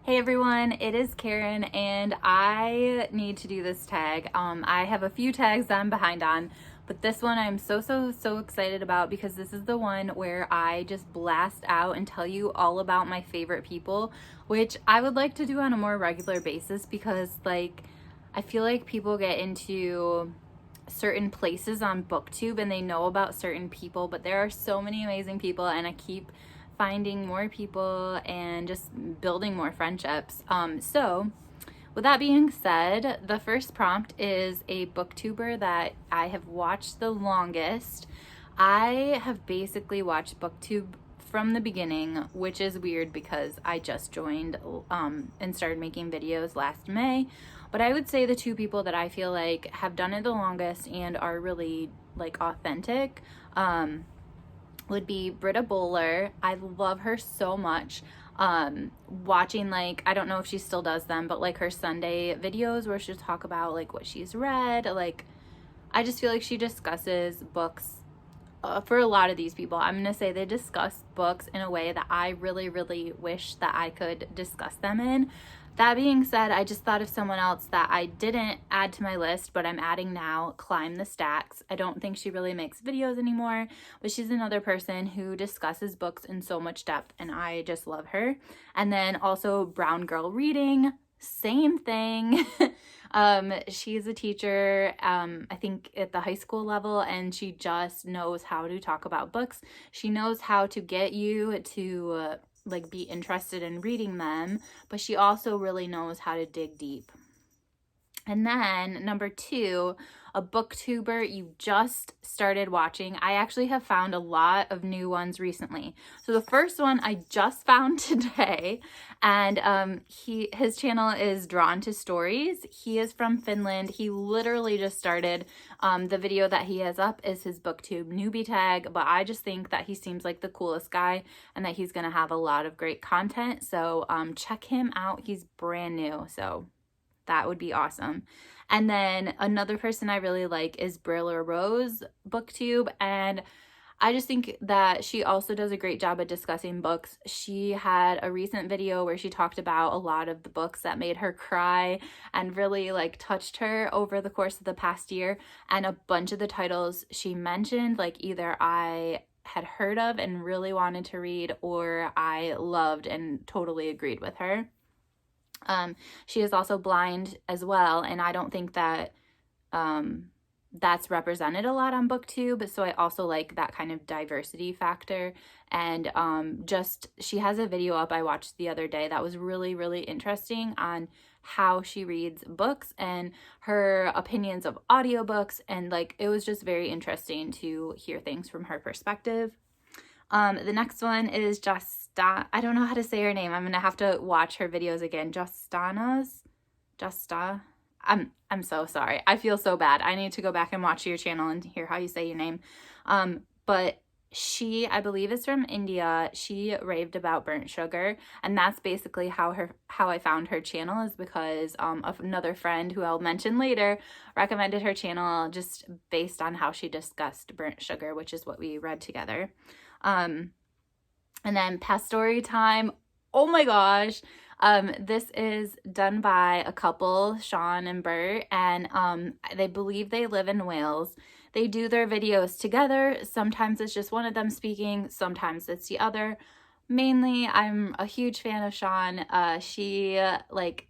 Hey everyone, it is Karen and I need to do this tag. I have a few tags that I'm behind on, but this one I'm so excited about because this is the one where I just blast out and tell you all about my favorite people, which I would like to do on a more regular basis because I feel like people get into certain places on BookTube and they know about certain people, but there are so many amazing people and I keep finding more people and just building more friendships. So with that being said, the first prompt is a booktuber that I have watched the longest. I have basically watched booktube from the beginning, which is weird because I just joined and started making videos last May. But I would say the two people that I feel like have done it the longest and are really authentic would be Britta Bowler. I love her so much. Watching I don't know if she still does them, but her Sunday videos where she'll talk about what she's read. I just feel like she discusses books. For a lot of these people, I'm gonna say they discuss books in a way that I really wish that I could discuss them in. That being said, I just thought of someone else that I didn't add to my list, but I'm adding now, Climb the Stacks. I don't think she really makes videos anymore, but she's another person who discusses books in so much depth, and I just love her. And then also Brown Girl Reading, same thing. She's a teacher, I think at the high school level, and she just knows how to talk about books. She knows how to get you to be interested in reading them, but she also really knows how to dig deep. And then number 2, a booktuber you just started watching. I actually have found a lot of new ones recently. So the first one I just found today, and his channel is Drawn to Stories. He is from Finland. He literally just started. The video that he has up is his booktube newbie tag, but I just think that he seems like the coolest guy and that he's gonna have a lot of great content. So check him out. He's brand new, so that would be awesome. And then another person I really like is Brilla Rose Booktube, and I just think that she also does a great job at discussing books. She had a recent video where she talked about a lot of the books that made her cry and really touched her over the course of the past year, and a bunch of the titles she mentioned either I had heard of and really wanted to read, or I loved and totally agreed with her. She is also blind as well, and I don't think that that's represented a lot on BookTube, so I also like that kind of diversity factor. And just she has a video up I watched the other day that was really interesting on how she reads books and her opinions of audiobooks, and it was just very interesting to hear things from her perspective. The next one is I don't know how to say her name. I'm gonna have to watch her videos again. I'm so sorry. I feel so bad. I need to go back and watch your channel and hear how you say your name. But she, I believe, is from India. She raved about burnt sugar, and that's basically how I found her channel, is because another friend who I'll mention later recommended her channel just based on how she discussed burnt sugar, which is what we read together. And then Past Story Time. Oh my gosh. This is done by a couple, Sean and Bert, and they believe they live in Wales. They do their videos together. Sometimes it's just one of them speaking, sometimes it's the other. Mainly, I'm a huge fan of Sean. She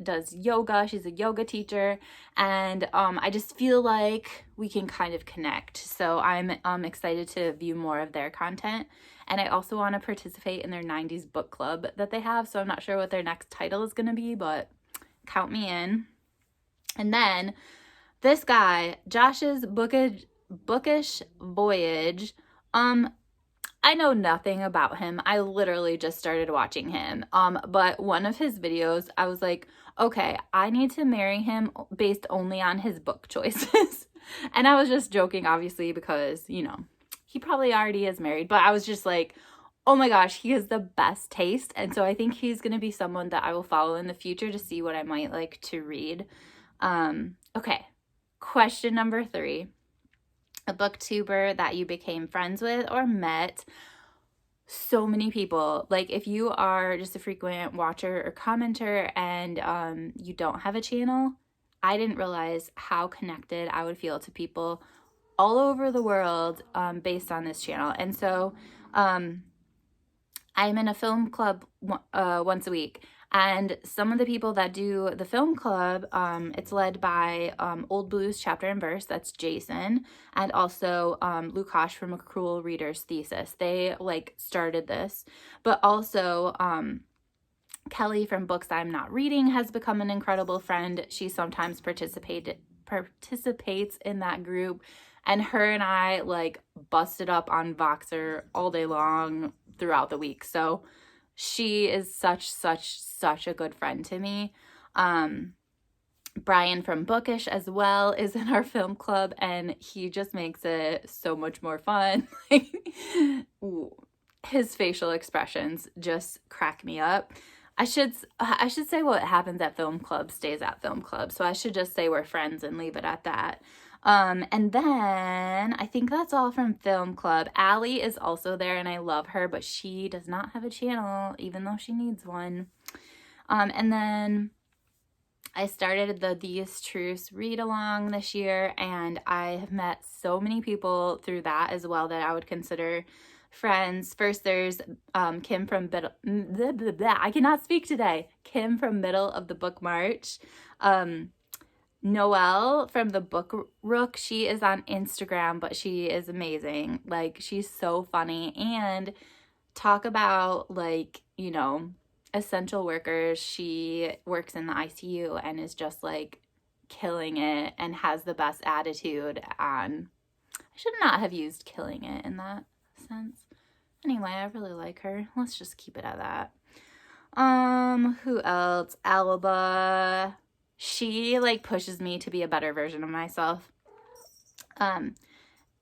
does yoga. She's a yoga teacher, and I just feel like we can kind of connect. So I'm excited to view more of their content, and I also want to participate in their 90s book club that they have. So I'm not sure what their next title is going to be, but count me in. And then this guy, Josh's Bookish Voyage. I know nothing about him. I literally just started watching him. But one of his videos, I was like, okay, I need to marry him based only on his book choices. And I was just joking, obviously, because, he probably already is married. But I was just like, oh my gosh, he has the best taste. And so I think he's going to be someone that I will follow in the future to see what I might like to read. Okay, question number 3. A booktuber that you became friends with or met. so many people. Like, if you are just a frequent watcher or commenter and you don't have a channel, I didn't realize how connected I would feel to people all over the world based on this channel. And so I'm in a film club once a week. And some of the people that do the film club, it's led by Old Blues Chapter and Verse, that's Jason, and also Lukash from A Cruel Reader's Thesis. They like started this, but also Kelly from Books I'm Not Reading has become an incredible friend. She sometimes participates in that group, and her and I like busted up on Voxer all day long throughout the week. So she is such a good friend to me. Brian from Bookish as well is in our film club, and he just makes it so much more fun. His facial expressions just crack me up. I should say what happens at film club stays at film club. So I should just say we're friends and leave it at that. And then I think that's all from film club. Allie is also there, and I love her, but she does not have a channel, even though she needs one. And then I started the These Truths read along this year, and I have met so many people through that as well that I would consider friends. First, there's Kim from I cannot speak today. Kim from Middle of the Book March. Noelle from the Book Rook. She is on Instagram, but she is amazing. Like, she's so funny. And talk about, like, you know, essential workers. She works in the ICU and is just like killing it and has the best attitude. And I should not have used killing it in that sense. Anyway, I really like her. Let's just keep it at that. Who else? Alba. She like pushes me to be a better version of myself. And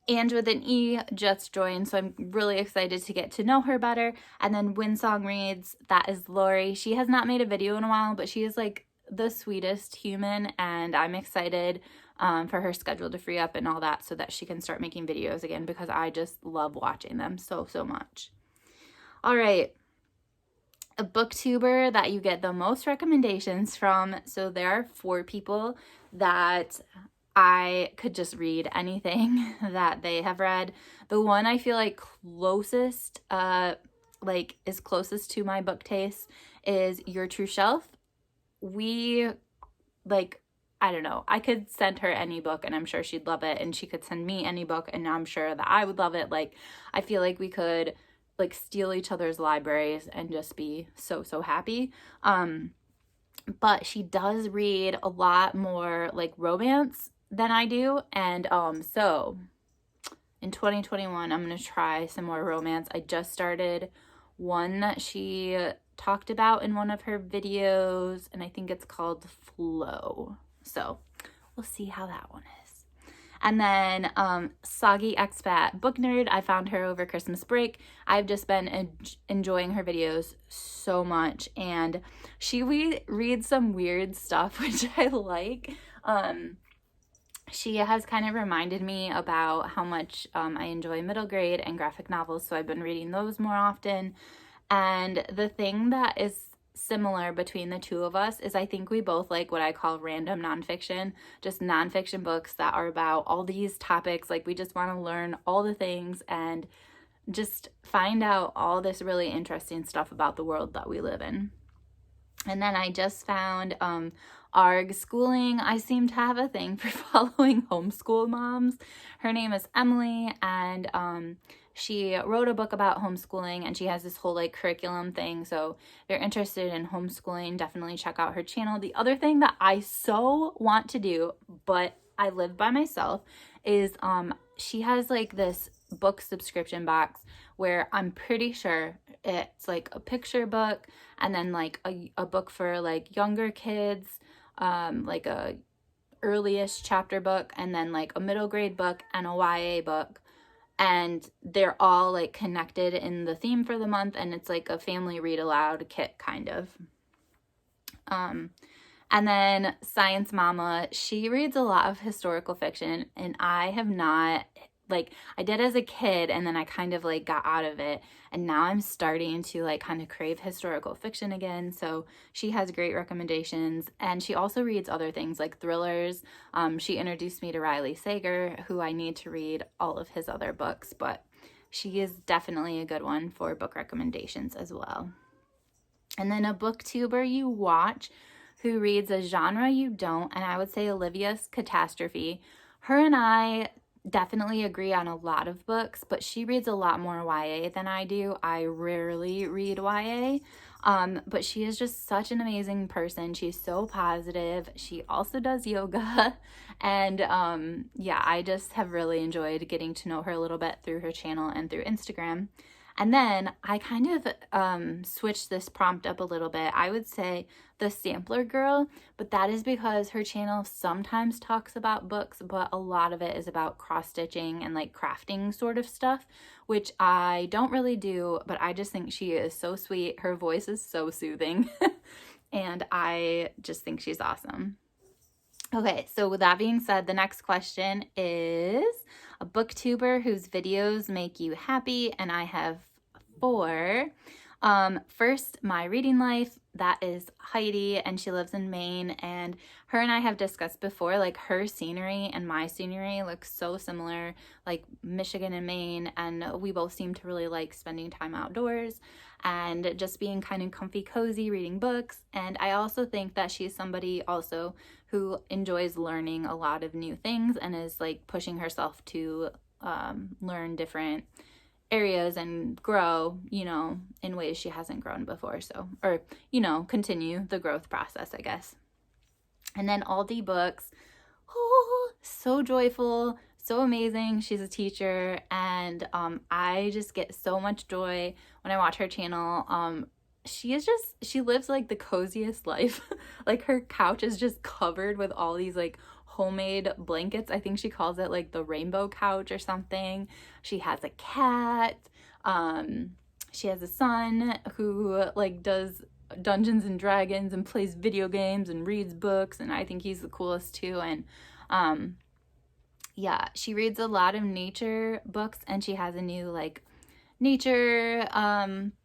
with an E just joined, so I'm really excited to get to know her better. And then Winsong Reads, that is Lori. She has not made a video in a while, but she is like the sweetest human, and I'm excited for her schedule to free up and all that so that she can start making videos again, because I just love watching them so much. All right. A booktuber that you get the most recommendations from. So there are 4 people that I could just read anything that they have read. The one I feel like closest, is closest to my book taste is Your True Shelf. I don't know, I could send her any book and I'm sure she'd love it, and she could send me any book and I'm sure that I would love it. Like, I feel like we could like steal each other's libraries and just be so happy. But she does read a lot more like romance than I do, and so in 2021 I'm gonna try some more romance. I just started one that she talked about in one of her videos, and I think it's called Flow, so we'll see how that one is. And then Soggy Expat Book Nerd, I found her over Christmas break. I've just been enjoying her videos so much, and she reads some weird stuff, which I like. She has kind of reminded me about how much I enjoy middle grade and graphic novels, so I've been reading those more often. And the thing that is similar between the two of us is I think we both like what I call random nonfiction, just nonfiction books that are about all these topics. Like, we just want to learn all the things and just find out all this really interesting stuff about the world that we live in. And then I just found ARG Schooling. I seem to have a thing for following homeschool moms. Her name is Emily, and she wrote a book about homeschooling, and she has this whole like curriculum thing. So if you're interested in homeschooling, definitely check out her channel. The other thing that I so want to do, but I live by myself, is she has like this book subscription box where I'm pretty sure it's like a picture book, and then like a book for like younger kids, like a earliest chapter book, and then like a middle grade book and a YA book. And they're all like connected in the theme for the month, and it's like a family read aloud kit kind of. And then Science Mama, she reads a lot of historical fiction, and I have not like I did as a kid, and then I kind of like got out of it, and now I'm starting to like kind of crave historical fiction again. So she has great recommendations, and she also reads other things like thrillers. She introduced me to Riley Sager, who I need to read all of his other books, but she is definitely a good one for book recommendations as well. And then a booktuber you watch who reads a genre you don't, and I would say Olivia's Catastrophe. Her and I definitely agree on a lot of books, but she reads a lot more YA than I do. I rarely read YA, but she is just such an amazing person. She's so positive. She also does yoga, and yeah, I just have really enjoyed getting to know her a little bit through her channel and through Instagram. And then I kind of switched this prompt up a little bit. I would say the sampler girl, but that is because her channel sometimes talks about books, but a lot of it is about cross-stitching and like crafting sort of stuff, which I don't really do, but I just think she is so sweet. Her voice is so soothing, and I just think she's awesome. Okay, so with that being said, the next question is a booktuber whose videos make you happy, and I have 4. First, My Reading Life, that is Heidi, and she lives in Maine, and her and I have discussed before, like her scenery and my scenery look so similar, like Michigan and Maine, and we both seem to really like spending time outdoors and just being kind of comfy, cozy, reading books. And I also think that she's somebody also who enjoys learning a lot of new things and is like pushing herself to learn different areas and grow, you know, in ways she hasn't grown before. So, or, you know, continue the growth process, I guess. And then Aldi Books, oh, so joyful, so amazing. She's a teacher, and I just get so much joy when I watch her channel. She lives like the coziest life. Like her couch is just covered with all these like homemade blankets. I think she calls it like the rainbow couch or something. She has a cat. She has a son who like does Dungeons and Dragons and plays video games and reads books, and I think he's the coolest too. And yeah, she reads a lot of nature books, and she has a new like nature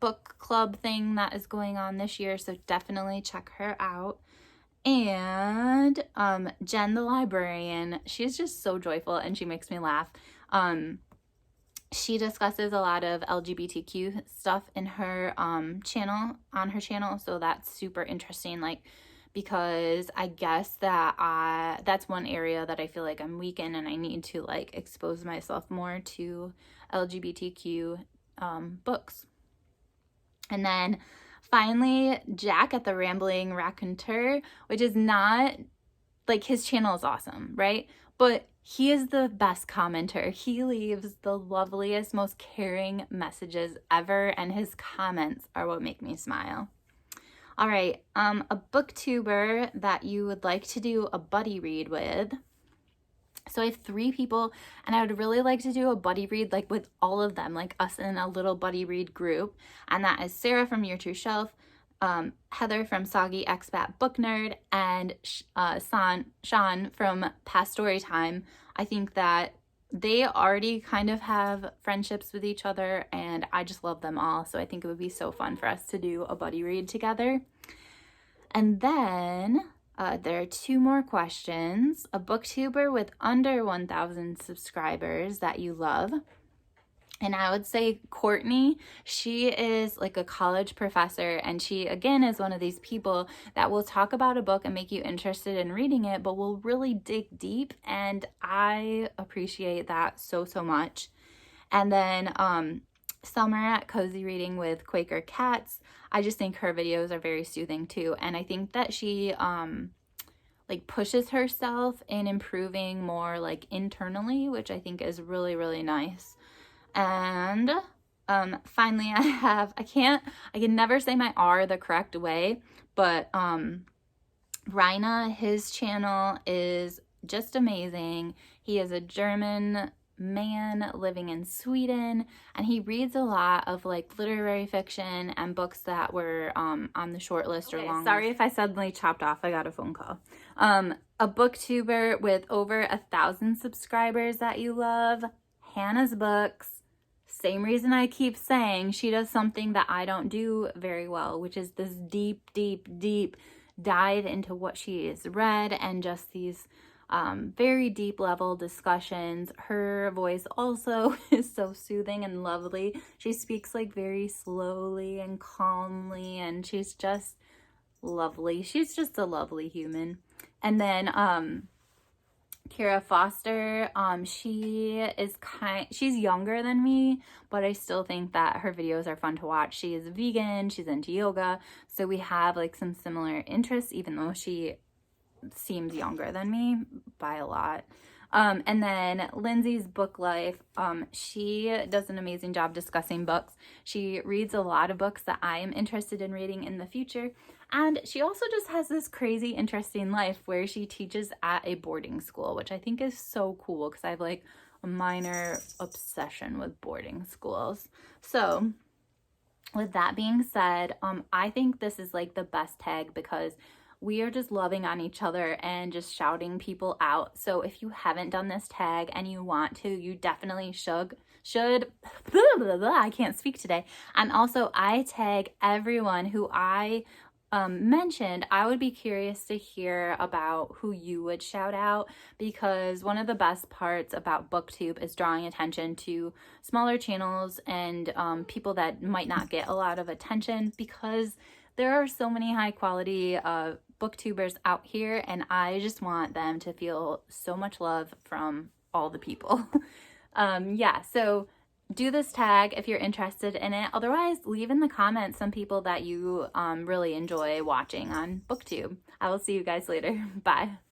book club thing that is going on this year, so definitely check her out. And Jen the Librarian, she's just so joyful and she makes me laugh. She discusses a lot of LGBTQ stuff in her channel, so that's super interesting, like, because I guess that that's one area that I feel like I'm weak in, and I need to like expose myself more to LGBTQ books. And then finally, Jack at the Rambling Raconteur, which is not, like, his channel is awesome, right? But he is the best commenter. He leaves the loveliest, most caring messages ever, and his comments are what make me smile. All right, a booktuber that you would like to do a buddy read with. So I have 3 people, and I would really like to do a buddy read like with all of them, like us in a little buddy read group. And that is Sarah from Your True Shelf, Heather from Soggy, Expat Book Nerd, and Sean from Past Story Time. I think that they already kind of have friendships with each other, and I just love them all. So I think it would be so fun for us to do a buddy read together. And then there are 2 more questions. A booktuber with under 1,000 subscribers that you love. And I would say Courtney. She is like a college professor, and she, again, is one of these people that will talk about a book and make you interested in reading it, but will really dig deep, and I appreciate that so, so much. And then Summer at Cozy Reading with Quaker Cats. I just think her videos are very soothing too, and I think that she like pushes herself in improving more like internally, which I think is really, really nice. And finally, I can never say my R the correct way, but Raina, his channel is just amazing. He is a German man living in Sweden, and he reads a lot of like literary fiction and books that were on the short list or long. Sorry if I suddenly chopped off, I got a phone call. A booktuber with over 1,000 subscribers that you love, Hannah's books, same reason I keep saying, she does something that I don't do very well, which is this deep, deep, deep dive into what she has read and just these very deep level discussions. Her voice also is so soothing and lovely. She speaks like very slowly and calmly, and she's just lovely. She's just a lovely human. And then Kira Foster, she's younger than me, but I still think that her videos are fun to watch. She is vegan, she's into yoga, so we have like some similar interests, even though she seems younger than me by a lot. And then Lindsay's book life, she does an amazing job discussing books. She reads a lot of books that I am interested in reading in the future. And she also just has this crazy interesting life where she teaches at a boarding school, which I think is so cool because I have like a minor obsession with boarding schools. So with that being said, I think this is like the best tag because we are just loving on each other and just shouting people out. So if you haven't done this tag and you want to, you definitely should. I can't speak today. And also I tag everyone who I mentioned. I would be curious to hear about who you would shout out, because one of the best parts about BookTube is drawing attention to smaller channels and people that might not get a lot of attention, because there are so many high quality booktubers out here, and I just want them to feel so much love from all the people. Yeah, so do this tag if you're interested in it. Otherwise, leave in the comments some people that you really enjoy watching on BookTube. I will see you guys later. Bye.